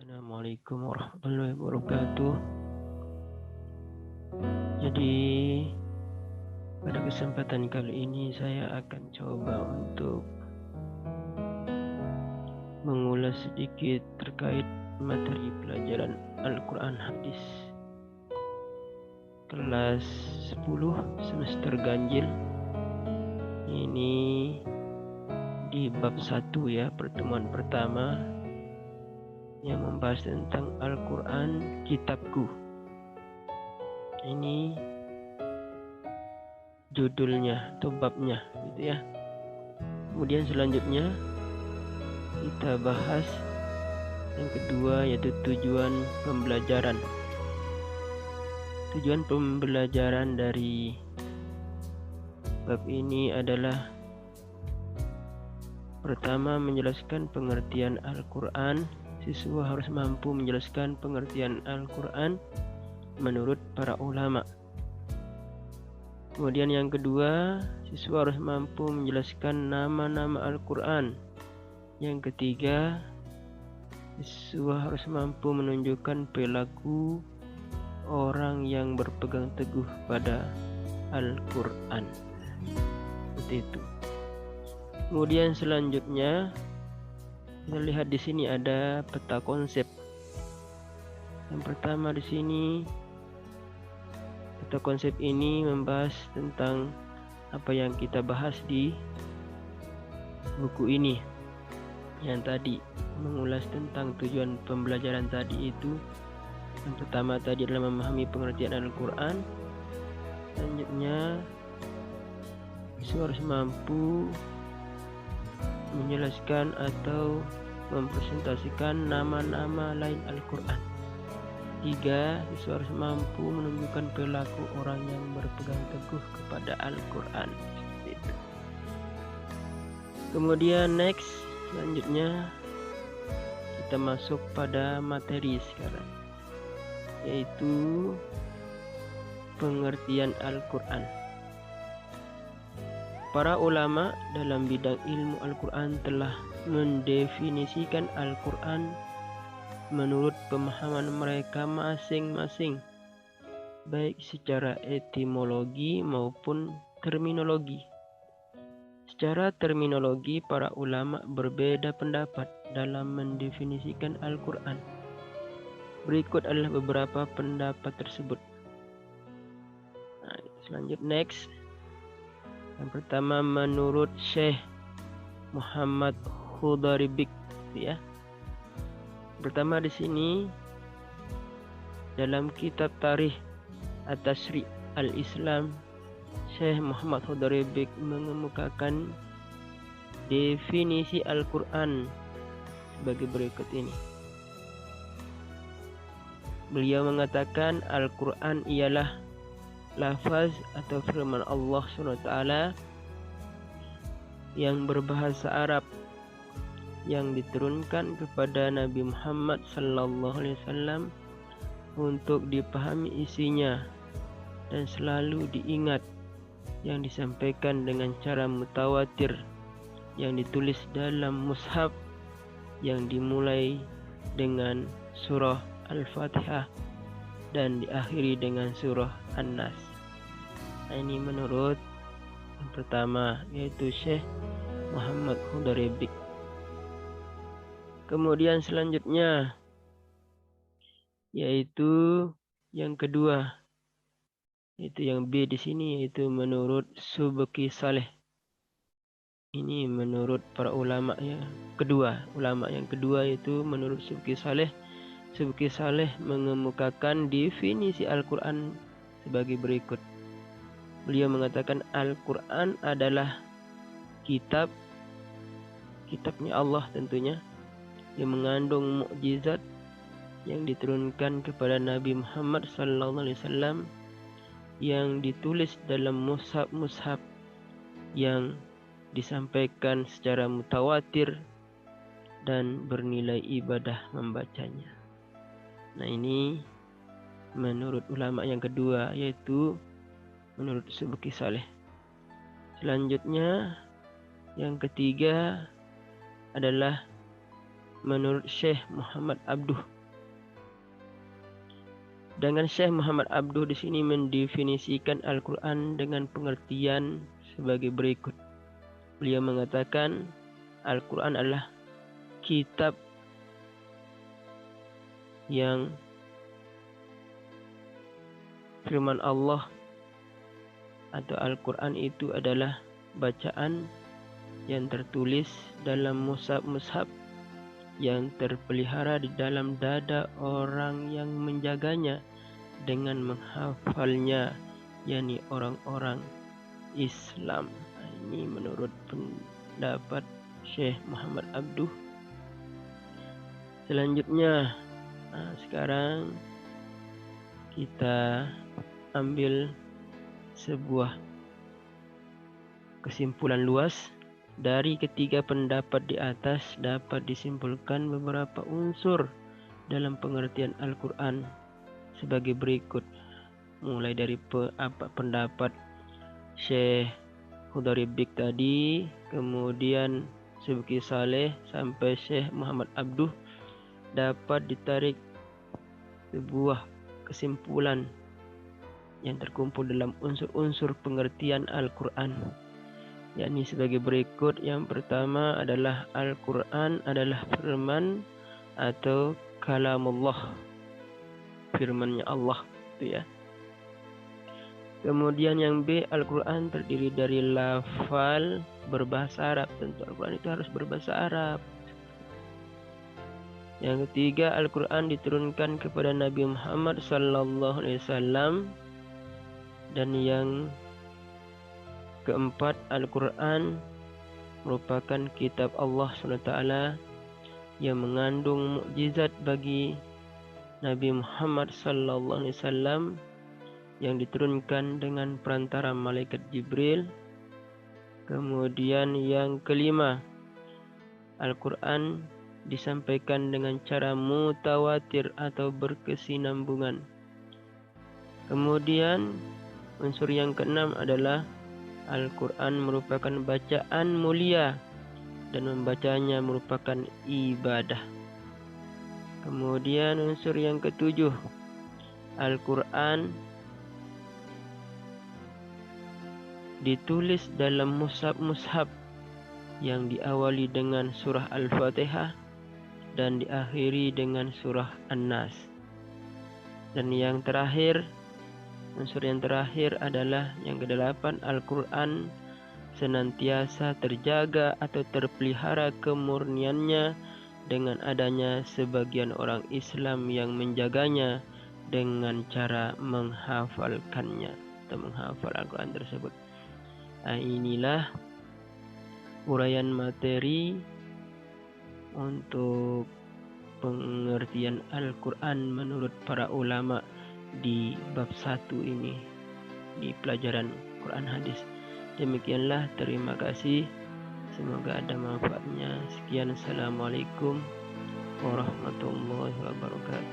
Assalamualaikum warahmatullahi wabarakatuh. Jadi pada kesempatan kali ini saya akan coba untuk mengulas sedikit terkait materi pelajaran Al-Quran Hadis kelas 10 semester ganjil. Ini di bab 1 ya, pertemuan pertama yang membahas tentang Al-Quran Kitabku. Ini judulnya atau babnya gitu ya. Kemudian selanjutnya kita bahas yang kedua, yaitu tujuan pembelajaran. Tujuan pembelajaran dari bab ini adalah pertama, menjelaskan pengertian Al-Quran. Siswa harus mampu menjelaskan pengertian Al-Quran menurut para ulama. Kemudian yang kedua, siswa harus mampu menjelaskan nama-nama Al-Quran. Yang ketiga, siswa harus mampu menunjukkan perilaku orang yang berpegang teguh pada Al-Quran. Seperti itu. Kemudian selanjutnya kita lihat di sini ada peta konsep. Yang pertama di sini peta konsep ini membahas tentang apa yang kita bahas di buku ini. Yang tadi mengulas tentang tujuan pembelajaran tadi itu. Yang pertama tadi adalah memahami pengertian Al-Quran. Selanjutnya siswa harus mampu menjelaskan atau mempresentasikan nama-nama lain Al-Quran. 3. Siswa harus mampu menunjukkan perilaku orang yang berpegang teguh kepada Al-Quran. Kemudian selanjutnya kita masuk pada materi sekarang, yaitu pengertian Al-Quran. Para ulama dalam bidang ilmu Al-Quran telah mendefinisikan Al-Quran menurut pemahaman mereka masing-masing, baik secara etimologi maupun terminologi. Secara terminologi, para ulama berbeda pendapat dalam mendefinisikan Al-Quran. Berikut adalah beberapa pendapat tersebut. Selanjutnya, yang pertama, menurut Syekh Muhammad Khudaribik ya. Pertama di sini dalam kitab Tarikh At-Tashri' Al-Islam, Syekh Muhammad Khudaribik mengemukakan definisi Al-Quran sebagai berikut ini. Beliau mengatakan Al-Quran ialah lafaz atau firman Allah SWT yang berbahasa Arab yang diturunkan kepada Nabi Muhammad SAW untuk dipahami isinya dan selalu diingat, yang disampaikan dengan cara mutawatir, yang ditulis dalam mushaf, yang dimulai dengan surah Al-Fatihah dan diakhiri dengan surah An-Nas. Ini menurut yang pertama, yaitu Syekh Muhammad Khudaribik. Kemudian selanjutnya yaitu yang kedua, yaitu yang B di sini, yaitu menurut Subki Saleh. Ini menurut para ulama ya. Ulama yang kedua yaitu menurut Subki Saleh. Subki Saleh mengemukakan definisi Al-Quran sebagai berikut. Beliau mengatakan Al-Quran adalah kitabnya Allah tentunya, yang mengandung mukjizat yang diturunkan kepada Nabi Muhammad SAW, yang ditulis dalam mushaf yang disampaikan secara mutawatir dan bernilai ibadah membacanya. Nah, ini menurut ulama yang kedua, yaitu menurut Subki Saleh. Selanjutnya yang ketiga adalah menurut Syekh Muhammad Abduh Dengan Syekh Muhammad Abduh di sini mendefinisikan Al-Quran dengan pengertian sebagai berikut. Beliau mengatakan Al-Quran adalah kitab yang firman Allah, atau Al-Quran itu adalah bacaan yang tertulis dalam mushaf-mushaf yang terpelihara di dalam dada orang yang menjaganya dengan menghafalnya, yakni orang-orang Islam. Ini menurut pendapat Syekh Muhammad Abduh. Selanjutnya, sekarang kita ambil sebuah kesimpulan luas. Dari ketiga pendapat di atas dapat disimpulkan beberapa unsur dalam pengertian Al-Quran sebagai berikut. Mulai dari pendapat Syekh Hudari Bik tadi, kemudian Subki Saleh sampai Syekh Muhammad Abduh, dapat ditarik sebuah kesimpulan yang terkumpul dalam unsur-unsur pengertian Al-Quran, yakni sebagai berikut. Yang pertama adalah Al-Quran adalah firman atau kalamullah, firman-Nya Allah itu ya. Kemudian yang B, Al-Quran terdiri dari lafal berbahasa Arab. Tentu Al-Quran itu harus berbahasa Arab. Yang ketiga, Al-Quran diturunkan kepada Nabi Muhammad SAW. Dan yang keempat, Al-Quran merupakan kitab Allah SWT yang mengandung mukjizat bagi Nabi Muhammad SAW yang diturunkan dengan perantara malaikat Jibril. Kemudian yang kelima, Al-Quran disampaikan dengan cara mutawatir atau berkesinambungan. Kemudian unsur yang keenam adalah Al-Quran merupakan bacaan mulia dan membacanya merupakan ibadah. Kemudian unsur yang ketujuh, Al-Quran ditulis dalam mushaf-mushaf yang diawali dengan surah Al-Fatihah dan diakhiri dengan surah An-Nas. Dan yang terakhir, unsur yang terakhir adalah yang kedelapan, Al-Quran senantiasa terjaga atau terpelihara kemurniannya dengan adanya sebagian orang Islam yang menjaganya dengan cara menghafalkannya atau menghafal Al-Quran tersebut. Inilah uraian materi untuk pengertian Al-Quran menurut para ulama di bab 1 ini, di pelajaran Quran Hadis. Demikianlah, terima kasih. Semoga ada manfaatnya. Sekian, assalamualaikum warahmatullahi wabarakatuh.